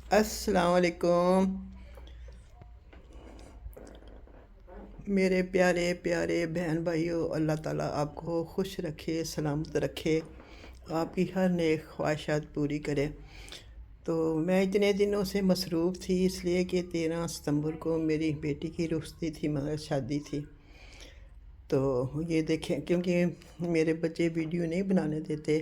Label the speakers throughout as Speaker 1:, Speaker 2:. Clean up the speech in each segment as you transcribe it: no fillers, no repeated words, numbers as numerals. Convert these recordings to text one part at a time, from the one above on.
Speaker 1: अस्सलाम वालेकुम मेरे प्यारे प्यारे बहन भाइयों। अल्लाह ताला आपको खुश रखे, सलामत रखे, आपकी हर नेक ख्वाहिशात पूरी करे। तो मैं इतने दिनों से मसरूफ़ थी इसलिए कि 13 सितंबर को मेरी बेटी की रुखसती थी, मगर शादी थी। तो ये देखें, क्योंकि मेरे बच्चे वीडियो नहीं बनाने देते,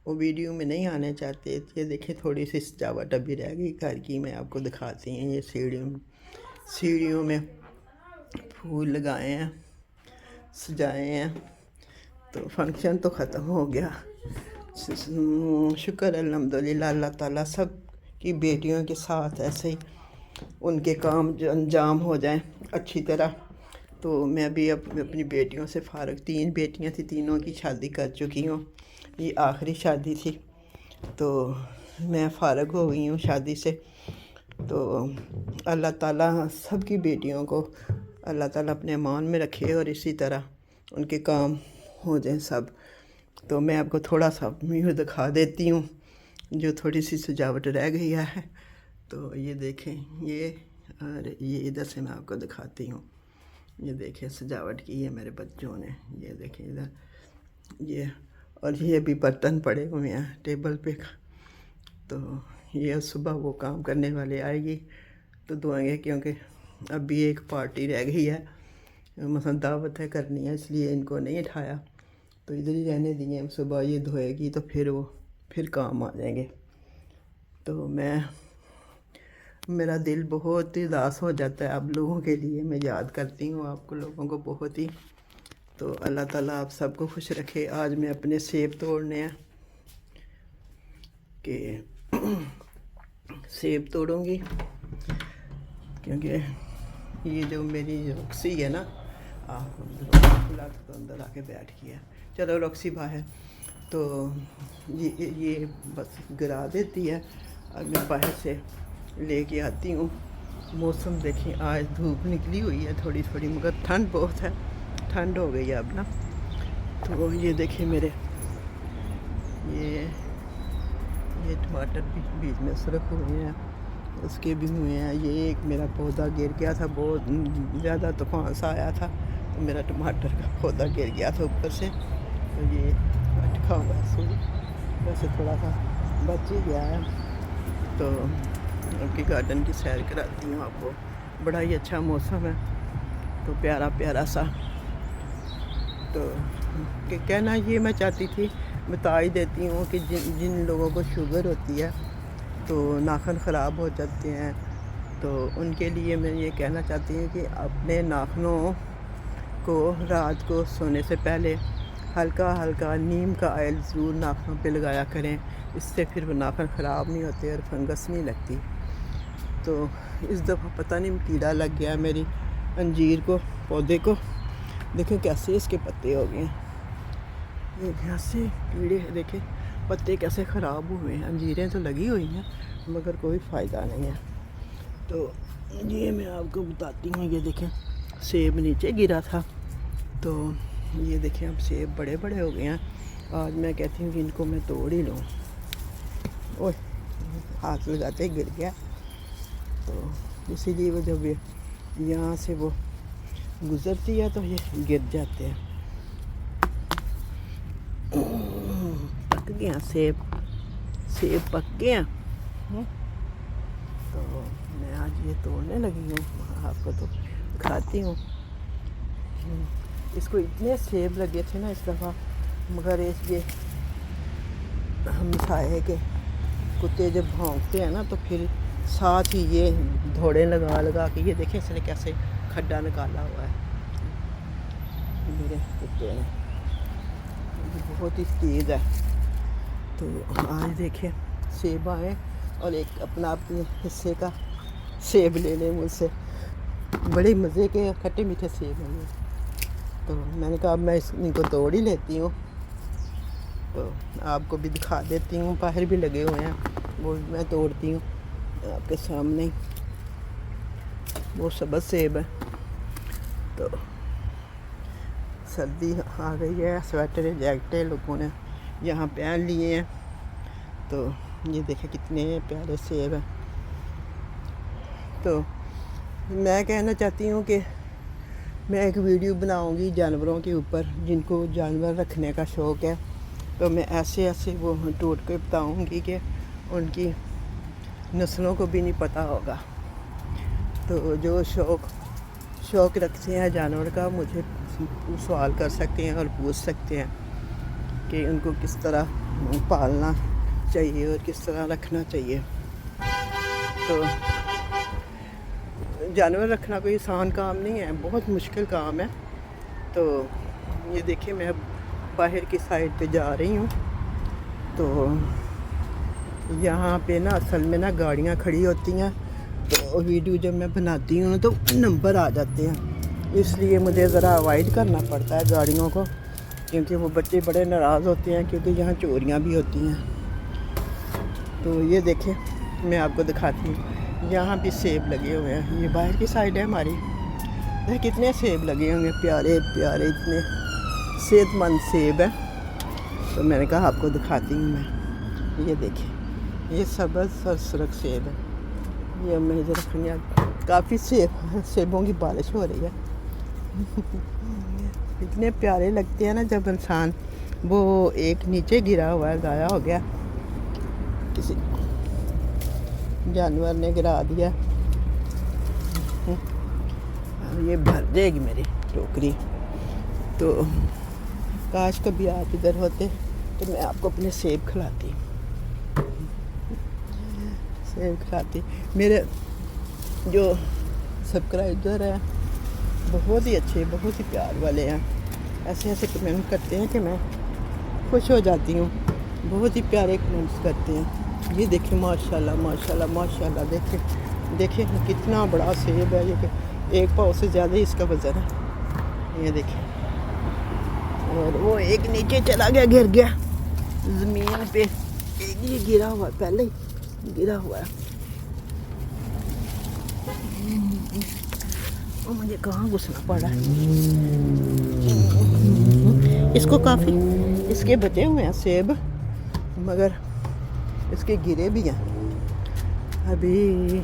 Speaker 1: वो वीडियो में नहीं आने चाहते। ये देखें, थोड़ी सी सजावट अभी रह गई घर की, मैं आपको दिखाती हैं। ये सीढ़ियों में फूल लगाए हैं, सजाए हैं। तो फंक्शन तो ख़त्म हो गया। शुक्र अल्हम्दुलिल्लाह, अल्लाह ताला सब की बेटियों के साथ ऐसे ही उनके काम जो अंजाम हो जाएं अच्छी तरह। तो मैं भी अब अपनी बेटियों से फ़ारग, 3 बेटियां थी, तीनों की शादी कर चुकी हूँ। ये आखिरी शादी थी, तो मैं फ़ारग हो गई हूँ शादी से। तो अल्लाह ताला सब की बेटियों को अल्लाह ताला अपने अमान में रखे और इसी तरह उनके काम हो जाए सब। तो मैं आपको थोड़ा सा व्यू दिखा देती हूँ, जो थोड़ी सी सजावट रह गई है। तो ये देखें, ये और ये इधर से मैं आपको दिखाती हूँ। ये देखें, सजावट की है मेरे बच्चों ने। ये देखें इधर, ये और ये भी बर्तन पड़े हुए हैं टेबल पे। तो ये सुबह वो काम करने वाले आएगी तो धोएंगे, क्योंकि अभी एक पार्टी रह गई है, मतलब दावत है करनी है, इसलिए इनको नहीं उठाया। तो इधर ही रहने दिए, सुबह ये धोएगी तो फिर काम आ जाएंगे। तो मेरा दिल बहुत ही उदास हो जाता है आप लोगों के लिए। मैं याद करती हूँ आपको लोगों को बहुत ही। तो अल्लाह ताला आप सबको खुश रखे। आज मैं अपने सेब तोड़ने हैं कि सेब तोड़ूंगी, क्योंकि ये जो मेरी रॉक्सी है ना, तो अंदर आके बैठ गया। चलो रॉक्सी बाहर, तो ये बस गिरा देती है। अब मैं बाहर से लेके आती हूँ। मौसम देखें, आज धूप निकली हुई है थोड़ी थोड़ी, मगर ठंड बहुत है, ठंड हो गई है अब ना। तो ये देखें मेरे ये टमाटर भी बीच में सुरख हुए हैं, उसके भी हुए हैं। ये एक मेरा पौधा गिर गया था, बहुत ज़्यादा तूफान सा आया था, तो मेरा टमाटर का पौधा गिर गया था ऊपर से। तो ये अटका हुआ है, सॉरी, वैसे थोड़ा सा बच ही गया है। तो आपकी गार्डन की सैर कराती हूँ आपको। बड़ा ही अच्छा मौसम है, तो प्यारा प्यारा सा। तो कहना ये मैं चाहती थी, बता ही देती हूँ कि जिन लोगों को शुगर होती है तो नाखून ख़राब हो जाते हैं, तो उनके लिए मैं ये कहना चाहती हूँ कि अपने नाखूनों को रात को सोने से पहले हल्का हल्का नीम का ऑयल ज़रूर नाखूनों पे लगाया करें। इससे फिर वो नाखून ख़राब नहीं होते और फंगस नहीं लगती। तो इस दफ़ा पता नहीं कीड़ा लग गया मेरी अंजीर को, पौधे को। देखें कैसे इसके पत्ते हो गए हैं, ये कैसे कीड़े, देखें पत्ते कैसे ख़राब हुए हैं। अंजीरें तो लगी हुई हैं मगर कोई फ़ायदा नहीं है। तो ये मैं आपको बताती हूँ। ये देखें, सेब नीचे गिरा था, तो ये देखें अब सेब बड़े बड़े हो गए हैं। आज मैं कहती हूँ कि इनको मैं तोड़ ही लूँ। ओह, हाथ लगाते गिर गया। तो इसीलिए वो जब यहाँ से वो गुज़रती है तो ये गिर जाते हैं। पक गया सेब पक गया। तो मैं आज ये तोड़ने लगी हूँ, आपको तो दिखाती हूँ। इसको इतने सेब लगे थे ना इस दफ़ा, मगर ये मिसाल है कि कुत्ते जब भौंकते हैं ना तो फिर साथ ही ये धोड़े लगा के, ये देखें इसने कैसे खड्डा निकाला हुआ है मेरे कुत्ते ने, बहुत ही तेज़ है। तो आज देखें सेब आए और एक अपना अपने हिस्से का सेब ले लें मुझसे। बड़े मज़े के खट्टे मीठे सेब हैं ये। तो मैंने कहा अब मैं इनको तोड़ ही लेती हूँ, तो आपको भी दिखा देती हूँ। बाहर भी लगे हुए हैं, वो मैं तोड़ती हूँ आपके सामने। वो सब्ज़ सेब है। तो सर्दी आ गई है, स्वेटर जैकेटें लोगों ने यहाँ पहन लिए हैं। तो ये देखें कितने प्यारे सेब हैं। تو میں کہنا چاہتی ہوں کہ میں ایک ویڈیو بناؤں گی جانوروں کے اوپر، جن کو جانور رکھنے کا شوق ہے، تو میں ایسے وہ ٹوٹ کے بتاؤں گی کہ ان کی نسلوں کو بھی نہیں پتہ ہوگا۔ تو جو شوق رکھتے ہیں جانور کا، مجھے سوال کر سکتے ہیں اور پوچھ سکتے ہیں کہ ان کو کس طرح پالنا چاہیے اور کس طرح رکھنا چاہیے۔ تو جانور رکھنا کوئی آسان کام نہیں ہے، بہت مشکل کام ہے۔ تو یہ دیکھیں میں باہر کی سائڈ پہ جا رہی ہوں، تو یہاں پہ نا اصل میں نا گاڑیاں کھڑی ہوتی ہیں، تو ویڈیو جب میں بناتی ہوں تو نمبر آ جاتے ہیں، اس لیے مجھے ذرا اوائڈ کرنا پڑتا ہے گاڑیوں کو، کیونکہ وہ بچے بڑے ناراض ہوتے ہیں، کیونکہ یہاں چوریاں بھی ہوتی ہیں۔ تو یہ دیکھیں میں آپ کو دکھاتی ہوں، یہاں بھی سیب لگے ہوئے ہیں، یہ باہر کی سائڈ ہے ہماری، دیکھیں کتنے سیب لگے ہوئے ہیں، پیارے پیارے اتنے صحت مند سیب ہیں۔ تو میں نے کہا آپ کو دکھاتی ہوں میں، یہ دیکھیں یہ سبز اور سرخ سیب ہے، یہ میں رکھنی کافی سیبوں کی بارش ہو رہی ہے۔ اتنے پیارے لگتے ہیں نا جب انسان، وہ ایک نیچے گرا ہوا ہے، ضائع ہو گیا، کسی جانور نے گرا دیا، یہ بھر جائے گی میری ٹوکری۔ تو کاش کبھی آپ ادھر ہوتے تو میں آپ کو اپنے سیب کھلاتی، میرے جو سبسکرائبر ہیں بہت ہی اچھے، بہت ہی پیار والے ہیں، ایسے کمنٹ کرتے ہیں کہ میں خوش ہو جاتی ہوں، بہت ہی پیارے کمنٹس کرتے ہیں۔ یہ دیکھیں ماشاءاللہ ماشاءاللہ ماشاءاللہ، دیکھیں کتنا بڑا سیب ہے، یہ کہ ایک پاؤ سے زیادہ ہی اس کا وزن ہے، یہ دیکھیں۔ اور وہ ایک نیچے چلا گیا، گر گیا زمین پہ، ایک یہ گرا ہوا ہے، پہلے ہی گرا ہوا ہے۔ وہ مجھے کہاں گھسنا پڑا ہے، اس کو کافی اس کے بچے ہوئے ہیں سیب، مگر اس کے گرے بھی ہیں ابھی،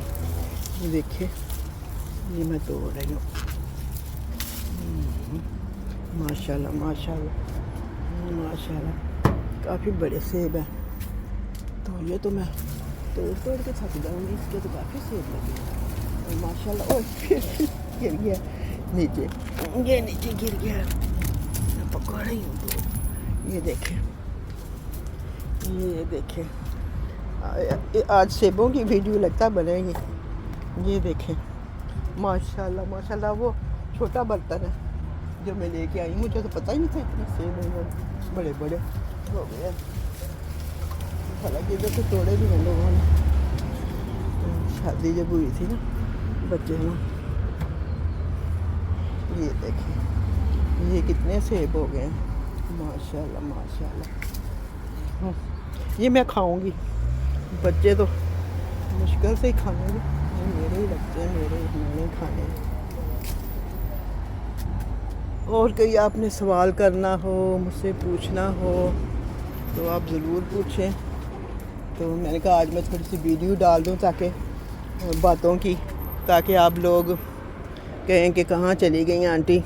Speaker 1: دیکھیں یہ میں توڑ رہی ہوں، ماشاءاللہ ماشاءاللہ ماشاءاللہ، کافی بڑے سیب ہیں۔ تو یہ تو میں توڑ کے تھک جاؤں گی، اس کے تو کافی سیب لگے ہیں ماشاءاللہ۔ اور پھر گر گیا نیچے، یہ نیچے گر گیا، میں پکڑ رہی ہوں تو یہ دیکھیں، یہ دیکھیں آج سیبوں کی ویڈیو لگتا بنے گی۔ یہ دیکھیں ماشاءاللہ ماشاءاللہ، وہ چھوٹا برتن ہے جو میں لے کے آئی، مجھے تو پتہ ہی نہیں تھا اتنے سیب ہیں، بڑے بڑے ہو گئے، حالانکہ ادھر تو توڑے بھی ہیں لوگوں نے، شادی جب ہوئی تھی نا بچے میں۔ یہ دیکھیں یہ کتنے سیب ہو گئے ہیں، ماشاءاللہ ماشاءاللہ۔ یہ میں کھاؤں گی، بچے تو مشکل سے ہی کھائیں گے، میرے ہی لگتے ہیں، میں نے کھانے ہیں۔ اور کوئی آپ نے سوال کرنا ہو، مجھ سے پوچھنا ہو تو آپ ضرور پوچھیں۔ تو میں نے کہا آج میں تھوڑی سی ویڈیو ڈال دوں تاکہ باتوں کی، تاکہ آپ لوگ کہیں کہ کہاں چلی گئی آنٹی،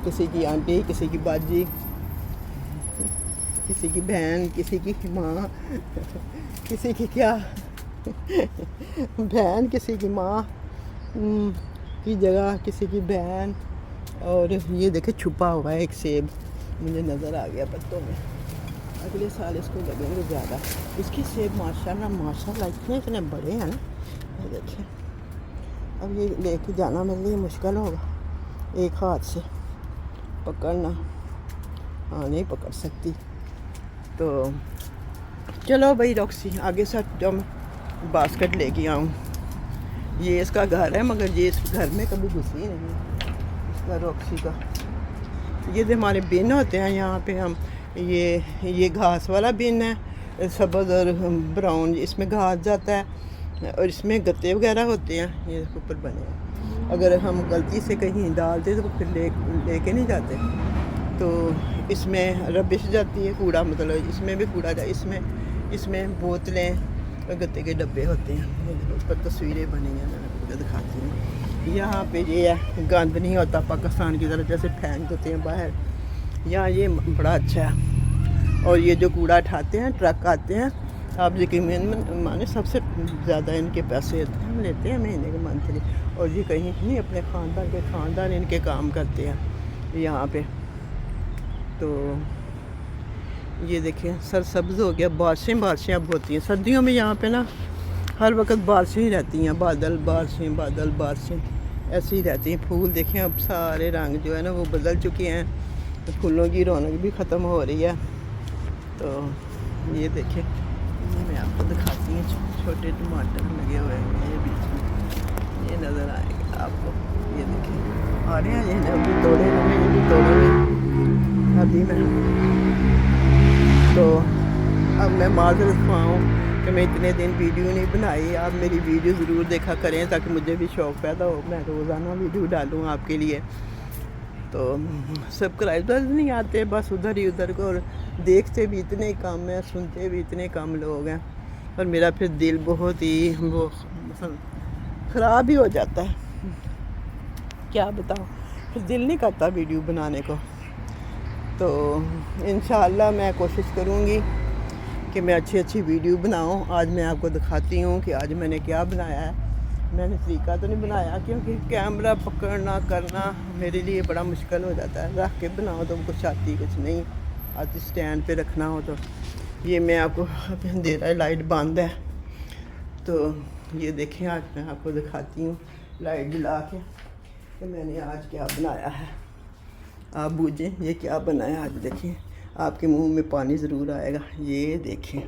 Speaker 1: کسی کی آنٹی، کسی کی باجی، کسی کی بہن، کسی کی ماں، کسی کی کیا بہن، کسی کی ماں کی جگہ کسی کی بہن۔ اور یہ دیکھیں چھپا ہوا ہے ایک سیب، مجھے نظر آ گیا پتوں میں، اگلے سال اس کو لگیں گے زیادہ۔ اس کی سیب ماشاءاللہ ماشاءاللہ اتنے بڑے ہیں نا، یہ دیکھیں۔ اب یہ لے کے جانا میرے لیے مشکل ہوگا، ایک ہاتھ سے پکڑنا، ہاں نہیں پکڑ سکتی۔ تو چلو بھائی روکسی، آگے سے جو میں باسکٹ لے کے آؤں، یہ اس کا گھر ہے مگر یہ اس گھر میں کبھی گھسی نہیں ہے، اس کا روکسی کا۔ یہ جو ہمارے بن ہوتے ہیں یہاں پہ، ہم یہ گھاس والا بن ہے، سبز اور براؤن، اس میں گھاس جاتا ہے اور اس میں گتے وغیرہ ہوتے ہیں، یہ اوپر بنے ہیں۔ اگر ہم غلطی سے کہیں ڈالتے تو پھر لے کے نہیں جاتے، تو اس میں ربش جاتی ہے، کوڑا، مطلب اس میں بھی کوڑا جائے، اس میں بوتلیں اور گتے کے ڈبے ہوتے ہیں، اوپر تصویریں بنی ہیں۔ आपको दिखाती हूँ। यहाँ पे ये है, गंद नहीं होता पाकिस्तान की तरह जैसे फेंक देते हैं बाहर, यहाँ ये बड़ा अच्छा है। और ये जो कूड़ा उठाते हैं, ट्रक आते हैं, आप यकीन माने सबसे ज़्यादा इनके पैसे लेते हैं महीने के मंथली। और ये कहीं नहीं, अपने ख़ानदान इनके काम करते हैं यहाँ पे। तो ये देखिए सरसब्ज़ हो गया, बारिशें अब होती हैं सर्दियों में। यहाँ पे ना हर वक्त बारिशें ही रहती हैं, बादल बारिशें ऐसे ही रहती हैं। फूल देखें अब सारे रंग जो है ना वो बदल चुके हैं, तो फूलों की रौनक भी ख़त्म हो रही है। तो ये देखें, ये मैं आपको दिखाती हूँ, छोटे टमाटर लगे हुए हैं ये बीच में, ये नज़र आएगा आपको। ये देखें आ रहे हैं, ये अभी तोड़े हुए अभी मैं। तो अब मैं माज़रत ख्वाह कि मैं इतने दिन वीडियो नहीं बनाई। आप मेरी वीडियो ज़रूर देखा करें ताकि मुझे भी शौक़ पैदा हो, मैं रोज़ाना वीडियो डालूँ आपके लिए। तो सब्सक्राइबर नहीं आते बस उधर ही उधर को, और देखते भी इतने कम हैं, सुनते भी इतने कम लोग हैं, और मेरा फिर दिल बहुत ही वो ख़राब ही हो जाता है, क्या बताऊँ, फिर दिल नहीं करता वीडियो बनाने को। तो इंशाअल्लाह मैं कोशिश करूँगी कि मैं अच्छी वीडियो बनाऊँ। आज मैं आपको दिखाती हूँ कि आज मैंने क्या बनाया है। मैंने तरीका तो नहीं बनाया क्योंकि कैमरा पकड़ना करना मेरे लिए बड़ा मुश्किल हो जाता है, रख के बनाओ तो कुछ आती कुछ नहीं आती, स्टैंड पे रखना हो तो। ये मैं आपको अंधेरा है, लाइट बंद है, तो ये देखें आज मैं आपको दिखाती हूँ लाइट जला के कि मैंने आज क्या बनाया है। आप बूझें ये क्या बनाया आज, देखें आपके मुंह में पानी ज़रूर आएगा। ये देखें,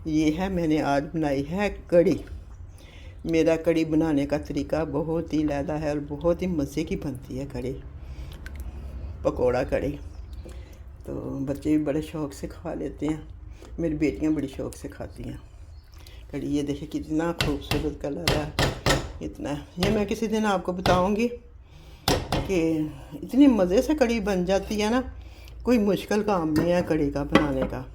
Speaker 1: ये है मैंने आज बनाई है कड़ी। मेरा कड़ी बनाने का तरीका बहुत ही अलग है और बहुत ही मज़े की बनती है कड़ी, पकोड़ा कड़ी। तो बच्चे भी बड़े शौक़ से खा लेते हैं, मेरी बेटियां बड़ी शौक़ से खाती हैं कड़ी। ये देखिए कितना खूबसूरत कलर है, इतना। ये मैं किसी दिन आपको बताऊंगी कि इतनी मज़े से कड़ी बन जाती है ना, कोई मुश्किल काम नहीं है कड़ी का बनाने का।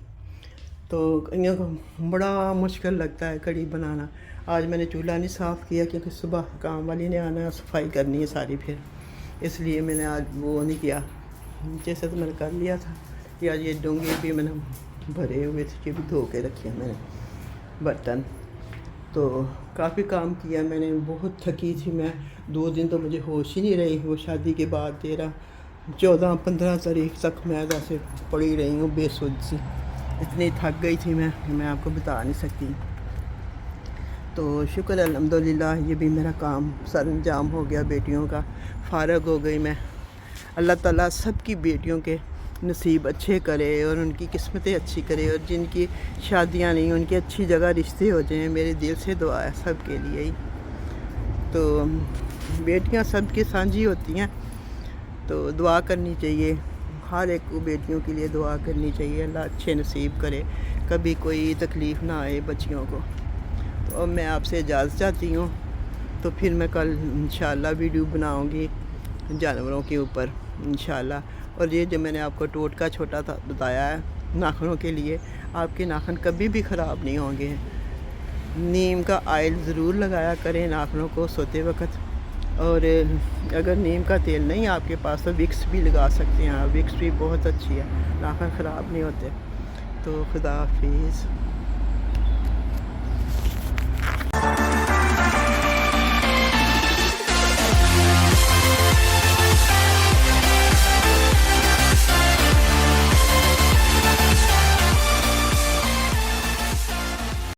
Speaker 1: तो कईयों को बड़ा मुश्किल लगता है कड़ी बनाना। आज मैंने चूल्हा नहीं साफ़ किया क्योंकि सुबह काम वाली ने आना है, सफाई करनी है सारी, फिर इसलिए मैंने आज वो नहीं किया। नीचे से तो मैंने कर लिया था कि आज ये डोंगे भी मैंने भरे हुए थे, ये भी धो के रखे मैंने बर्तन। तो काफ़ी काम किया मैंने, बहुत थकी थी मैं। 2 दिन तो मुझे होश ही नहीं रही। वो शादी के बाद 13, 14, 15 तारीख तक मैं ऐसे पड़ी रही हूँ बेसुध सी, इतनी थक गई थी मैं आपको बता नहीं सकती। तो शुक्र अल्हम्दुलिल्लाह ये भी मेरा काम सर अंजाम हो गया, बेटियों का फ़ारग हो गई मैं। अल्लाह ताला सबकी बेटियों के नसीब अच्छे करे और उनकी किस्मतें अच्छी करे, और जिनकी शादियां नहीं उनकी अच्छी जगह रिश्ते हो जाएं। मेरे दिल से दुआ है सब के लिए ही। तो बेटियां सबकी साझी होती हैं, तो दुआ करनी चाहिए हर एक को, बेटियों के लिए दुआ करनी चाहिए। अल्लाह अच्छे नसीब करे, कभी कोई तकलीफ़ ना आए बच्चियों को। तो अब मैं आपसे इजाज़त चाहती हूँ, तो फिर मैं कल इंशाअल्लाह वीडियो बनाऊँगी जानवरों के ऊपर इंशाअल्लाह। और ये जो मैंने आपको टोटका छोटा था बताया है नाखूनों के लिए, आपके नाखून कभी भी ख़राब नहीं होंगे। नीम का ऑयल ज़रूर लगाया करें नाखूनों को सोते वक्त, और अगर नीम का तेल नहीं आपके पास तो विक्स भी लगा सकते हैं आप, विक्स भी बहुत अच्छी है, नाखून ख़राब नहीं होते। तो खुदा हाफिज़।